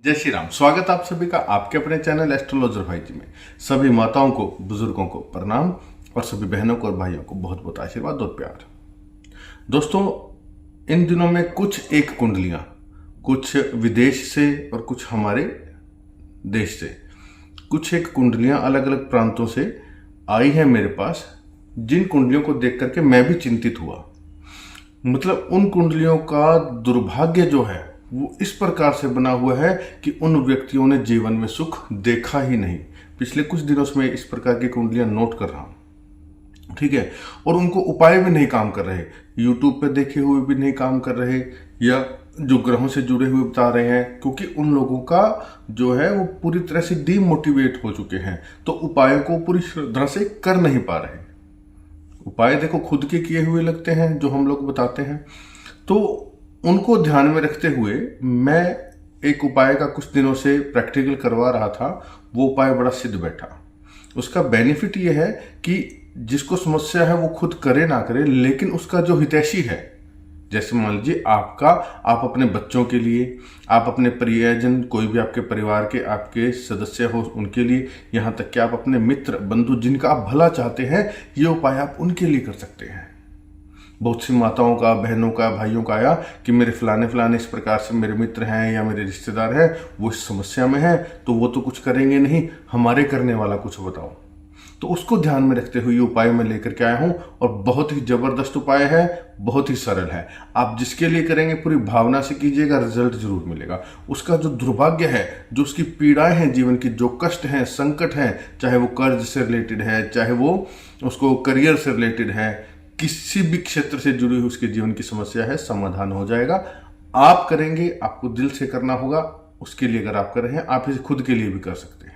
जय श्री राम। स्वागत आप सभी का आपके अपने चैनल एस्ट्रोलॉजर भाई जी में। सभी माताओं को, बुजुर्गों को प्रणाम और सभी बहनों को और भाइयों को बहुत बहुत आशीर्वाद और प्यार। दोस्तों, इन दिनों में कुछ एक कुंडलियां, कुछ विदेश से और कुछ हमारे देश से, कुछ एक कुंडलियां अलग अलग प्रांतों से आई हैं मेरे पास, जिन कुंडलियों को देख करके मैं भी चिंतित हुआ। मतलब उन कुंडलियों का दुर्भाग्य जो है वो इस प्रकार से बना हुआ है कि उन व्यक्तियों ने जीवन में सुख देखा ही नहीं। पिछले कुछ दिनों से मैं इस प्रकार की कुंडलियां नोट कर रहा हूं, ठीक है। और उनको उपाय भी नहीं काम कर रहे, यूट्यूब पे देखे हुए भी नहीं काम कर रहे, या जो ग्रहों से जुड़े हुए बता रहे हैं, क्योंकि उन लोगों का जो है वो पूरी तरह से डीमोटिवेट हो चुके हैं, तो उपायों को पूरी श्रद्धा से कर नहीं पा रहे। उपाय देखो खुद के किए हुए लगते हैं जो हम लोग बताते हैं, तो उनको ध्यान में रखते हुए मैं एक उपाय का कुछ दिनों से प्रैक्टिकल करवा रहा था। वो उपाय बड़ा सिद्ध बैठा। उसका बेनिफिट ये है कि जिसको समस्या है वो खुद करे ना करे, लेकिन उसका जो हितैषी है, जैसे मान लीजिए आप अपने बच्चों के लिए, आप अपने प्रियजन, कोई भी आपके परिवार के आपके सदस्य हो उनके लिए, यहाँ तक कि आप अपने मित्र बंधु जिनका आप भला चाहते हैं, ये उपाय आप उनके लिए कर सकते हैं। बहुत सी माताओं का, बहनों का, भाइयों का आया कि मेरे फलाने इस प्रकार से मेरे मित्र हैं या मेरे रिश्तेदार हैं, वो इस समस्या में हैं, तो वो तो कुछ करेंगे नहीं, हमारे करने वाला कुछ बताओ। तो उसको ध्यान में रखते हुए ये उपाय मैं लेकर के आया हूं, और बहुत ही जबरदस्त उपाय है, बहुत ही सरल है। आप जिसके लिए करेंगे पूरी भावना से कीजिएगा, रिजल्ट जरूर मिलेगा। उसका जो दुर्भाग्य है, जो उसकी पीड़ाएं हैं, जीवन की जो कष्ट हैं, संकट हैं, चाहे वो कर्ज से रिलेटेड है, चाहे वो उसको करियर से रिलेटेड है, किसी भी क्षेत्र से जुड़ी हुई उसके जीवन की समस्या है, समाधान हो जाएगा। आप करेंगे, आपको दिल से करना होगा। उसके लिए अगर आप कर रहे हैं, आप इसे खुद के लिए भी कर सकते हैं।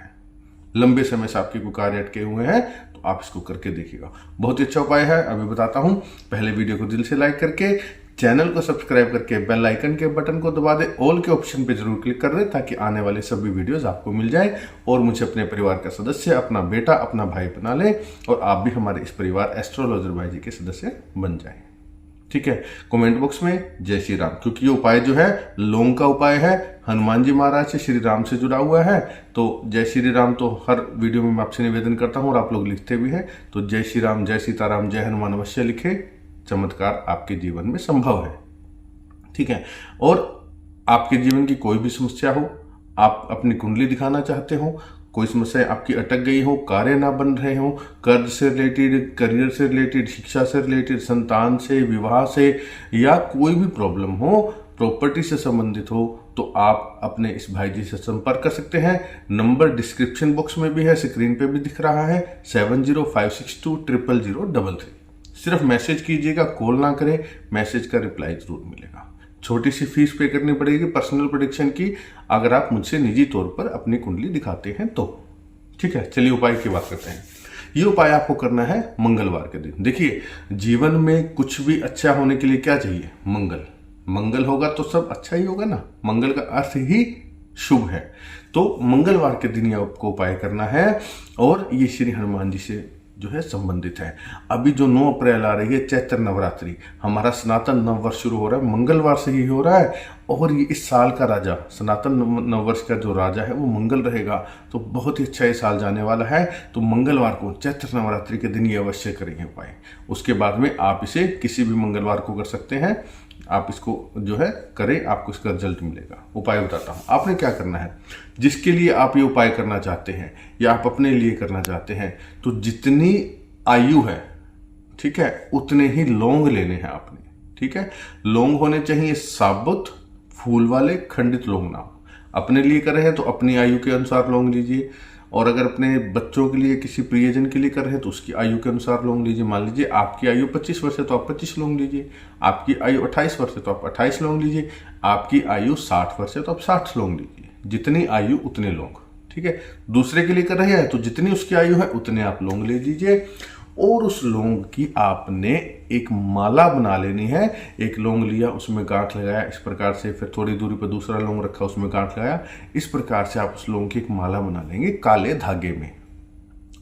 लंबे समय से आपके कोई कार्य अटके हुए हैं तो आप इसको करके देखिएगा। बहुत ही अच्छा उपाय है, अभी बताता हूं। पहले वीडियो को दिल से लाइक करके, चैनल को सब्सक्राइब करके बेल आइकन के बटन को दबा दे, ऑल के ऑप्शन पे जरूर क्लिक कर दे, ताकि आने वाले सभी वीडियोस आपको मिल जाए और मुझे अपने परिवार का सदस्य, अपना बेटा, अपना भाई बना ले, और आप भी हमारे इस परिवार एस्ट्रोलॉजर भाई जी के सदस्य बन जाएं। ठीक है। कमेंट बॉक्स में जय श्री राम, क्योंकि ये उपाय जो है लौंग का उपाय है, हनुमान जी महाराज से, श्री राम से जुड़ा हुआ है। तो जय श्री राम तो हर वीडियो में मैं आपसे निवेदन करता हूं, और आप लोग लिखते भी हैं। तो जय श्री राम, जय सीताराम, जय हनुमान अवश्य लिखे, चमत्कार आपके जीवन में संभव है। ठीक है। और आपके जीवन की कोई भी समस्या हो, आप अपनी कुंडली दिखाना चाहते हो, कोई समस्या आपकी अटक गई हो, कार्य ना बन रहे हो, कर्ज से रिलेटेड, करियर से रिलेटेड, शिक्षा से रिलेटेड, संतान से, विवाह से, या कोई भी प्रॉब्लम हो, प्रॉपर्टी से संबंधित हो, तो आप अपने इस भाई जी से संपर्क कर सकते हैं। नंबर डिस्क्रिप्शन बॉक्स में भी है, स्क्रीन पे भी दिख रहा है, 7056200033। सिर्फ मैसेज कीजिएगा, कॉल ना करें। मैसेज का रिप्लाई जरूर मिलेगा। छोटी सी फीस पे करनी पड़ेगी पर्सनल प्रेडिक्शन की, अगर आप मुझसे निजी तौर पर अपनी कुंडली दिखाते हैं तो। ठीक है, चलिए उपाय की बात करते हैं। ये उपाय आपको करना है मंगलवार के दिन। देखिए, जीवन में कुछ भी अच्छा होने के लिए क्या चाहिए? मंगल। मंगल होगा तो सब अच्छा ही होगा ना। मंगल का अर्थ ही शुभ है। तो मंगलवार के दिन ये आपको उपाय करना है, और ये श्री हनुमान जी से जो है संबंधित है। अभी जो 9 अप्रैल आ रही है, चैत्र नवरात्रि, हमारा सनातन नववर्ष शुरू हो रहा है, मंगलवार से ही हो रहा है। और ये इस साल का राजा, सनातन नववर्ष का जो राजा है वो मंगल रहेगा। तो बहुत ही अच्छा ये साल जाने वाला है। तो मंगलवार को, चैत्र नवरात्रि के दिन ये अवश्य करेंगे उपाय। उसके बाद में आप इसे किसी भी मंगलवार को कर सकते हैं। आप इसको जो है करें, आपको इसका रिजल्ट मिलेगा। उपाय बताता हूं, आपने क्या करना है। जिसके लिए आप ये उपाय करना चाहते हैं या आप अपने लिए करना चाहते हैं, तो जितनी आयु है, ठीक है, उतने ही लौंग लेने हैं आपने। ठीक है। लौंग होने चाहिए साबुत, फूल वाले, खंडित लौंग ना हो। अपने लिए कर रहे हैं तो अपनी आयु के अनुसार लौंग लीजिए, और अगर अपने बच्चों के लिए, किसी प्रियजन के लिए कर रहे हैं तो उसकी आयु के अनुसार लौंग लीजिए। मान लीजिए आपकी आयु 25 वर्ष है तो आप 25 लौंग लीजिए, आपकी आयु 28 वर्ष है तो आप 28 लौंग लीजिए, आपकी आयु 60 वर्ष है तो आप 60 लौंग लीजिए। जितनी आयु उतने लौंग। ठीक है। दूसरे के लिए कर रहे हैं तो जितनी उसकी आयु है उतने आप लौंग ले लीजिए, और उस लौंग की आपने एक माला बना लेनी है। एक लौंग लिया, उसमें गांठ लगाया इस प्रकार से, फिर थोड़ी दूरी पर दूसरा लौंग रखा, उसमें गांठ लगाया। इस प्रकार से आप उस लौंग की एक माला बना लेंगे काले धागे में।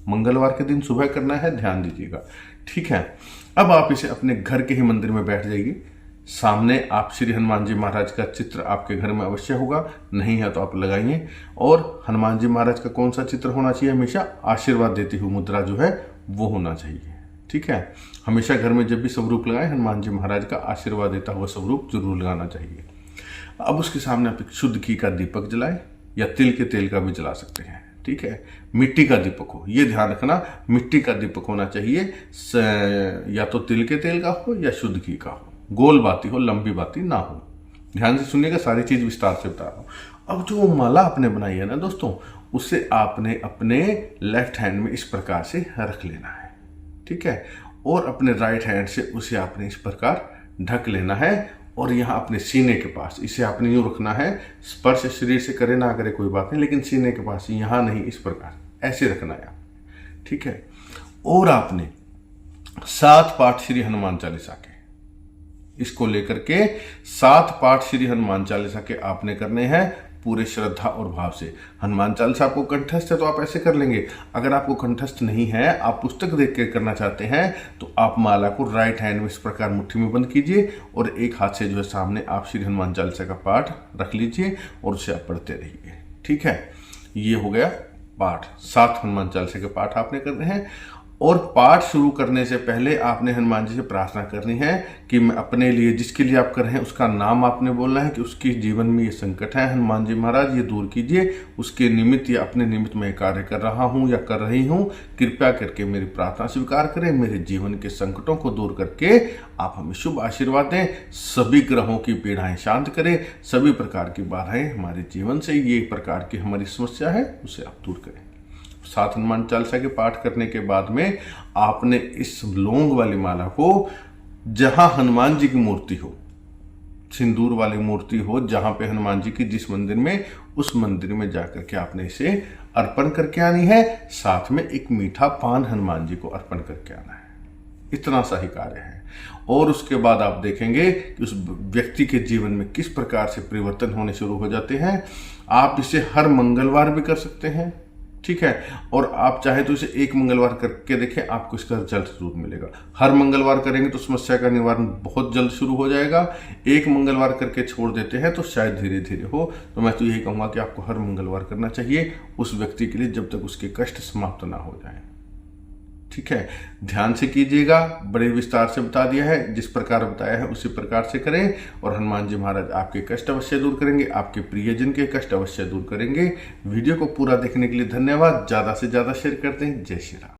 मंगलवार के दिन सुबह करना है, ध्यान दीजिएगा। ठीक है। अब आप इसे अपने घर के ही मंदिर में बैठ जाइए, सामने आप श्री हनुमान जी महाराज का चित्र आपके घर में अवश्य होगा, नहीं है तो आप लगाइए। और हनुमान जी महाराज का कौन सा चित्र होना चाहिए? हमेशा आशीर्वाद देती हुई मुद्रा जो है वो होना चाहिए। ठीक है, हमेशा घर में जब भी स्वरूप लगाए हनुमान जी महाराज का आशीर्वाद देता हुआ स्वरूप जरूर लगाना चाहिए। अब उसके सामने आप एक शुद्ध घी का दीपक जलाएं या तिल के तेल का भी जला सकते हैं। ठीक है, मिट्टी का दीपक हो, ये ध्यान रखना, मिट्टी का दीपक होना चाहिए, या तो तिल के तेल का हो या शुद्ध घी का हो, गोल बाती हो, लंबी बाती ना हो। ध्यान से सुनिएगा, सारी चीज विस्तार से बता रहा हूं। अब जो माला आपने बनाई है ना दोस्तों, उसे आपने अपने लेफ्ट हैंड में इस प्रकार से रख लेना है। ठीक है, और अपने राइट हैंड से उसे आपने इस प्रकार ढक लेना है और यहाँ अपने सीने के पास इसे आपने यूं रखना है। स्पर्श शरीर से करे ना करे कोई बात नहीं, लेकिन सीने के पास, यहाँ नहीं, इस प्रकार ऐसे रखना है। ठीक है, और आपने 7 पाठ श्री हनुमान चालीसा के, इसको लेकर के 7 पाठ श्री हनुमान चालीसा के आपने करने हैं पूरे श्रद्धा और भाव से। हनुमान चालीसा आपको कंठस्थ है तो आप ऐसे कर लेंगे। अगर आपको कंठस्थ नहीं है, आप पुस्तक देख के करना चाहते हैं, तो आप माला को राइट हैंड में इस प्रकार मुट्ठी में बंद कीजिए और एक हाथ से जो है सामने आप श्री हनुमान चालीसा का पाठ रख लीजिए और उसे आप पढ़ते रहिए। ठीक है, ये हो गया पाठ। 7 हनुमान चालीसा के पाठ आपने करने हैं। और पाठ शुरू करने से पहले आपने हनुमान जी से प्रार्थना करनी है कि मैं अपने लिए, जिसके लिए आप कर रहे हैं उसका नाम आपने बोलना है कि उसके जीवन में ये संकट है, हनुमान जी महाराज ये दूर कीजिए, उसके निमित्त या अपने निमित्त मैं कार्य कर रहा हूँ या कर रही हूँ, कृपया करके मेरी प्रार्थना स्वीकार करें, मेरे जीवन के संकटों को दूर करके आप हमें शुभ आशीर्वाद दें, सभी ग्रहों की पीड़ाएं शांत करें, सभी प्रकार की बाधाएं हमारे जीवन से, ये प्रकार की हमारी समस्या है उसे आप दूर करें। 7 हनुमान चालीसा के पाठ करने के बाद में आपने इस लौंग वाली माला को जहां हनुमान जी की मूर्ति हो, सिंदूर वाली मूर्ति हो, जहां पे हनुमान जी की जिस मंदिर में, उस मंदिर में जाकर के आपने इसे अर्पण करके आनी है। साथ में एक मीठा पान हनुमान जी को अर्पण करके आना है। इतना सा ही कार्य है। और उसके बाद आप देखेंगे कि उस व्यक्ति के जीवन में किस प्रकार से परिवर्तन होने शुरू हो जाते हैं। आप इसे हर मंगलवार भी कर सकते हैं। ठीक है, और आप चाहे तो इसे एक मंगलवार करके देखें, आपको इसका रिजल्ट जरूर मिलेगा। हर मंगलवार करेंगे तो समस्या का निवारण बहुत जल्द शुरू हो जाएगा। एक मंगलवार करके छोड़ देते हैं तो शायद धीरे धीरे हो। तो मैं तो यही कहूंगा कि आपको हर मंगलवार करना चाहिए उस व्यक्ति के लिए, जब तक उसके कष्ट समाप्त ना हो जाए। ठीक है, ध्यान से कीजिएगा, बड़े विस्तार से बता दिया है, जिस प्रकार बताया है उसी प्रकार से करें और हनुमान जी महाराज आपके कष्ट अवश्य दूर करेंगे, आपके प्रियजन के कष्ट अवश्य दूर करेंगे। वीडियो को पूरा देखने के लिए धन्यवाद। ज्यादा से ज्यादा शेयर करते हैं। जय श्री राम।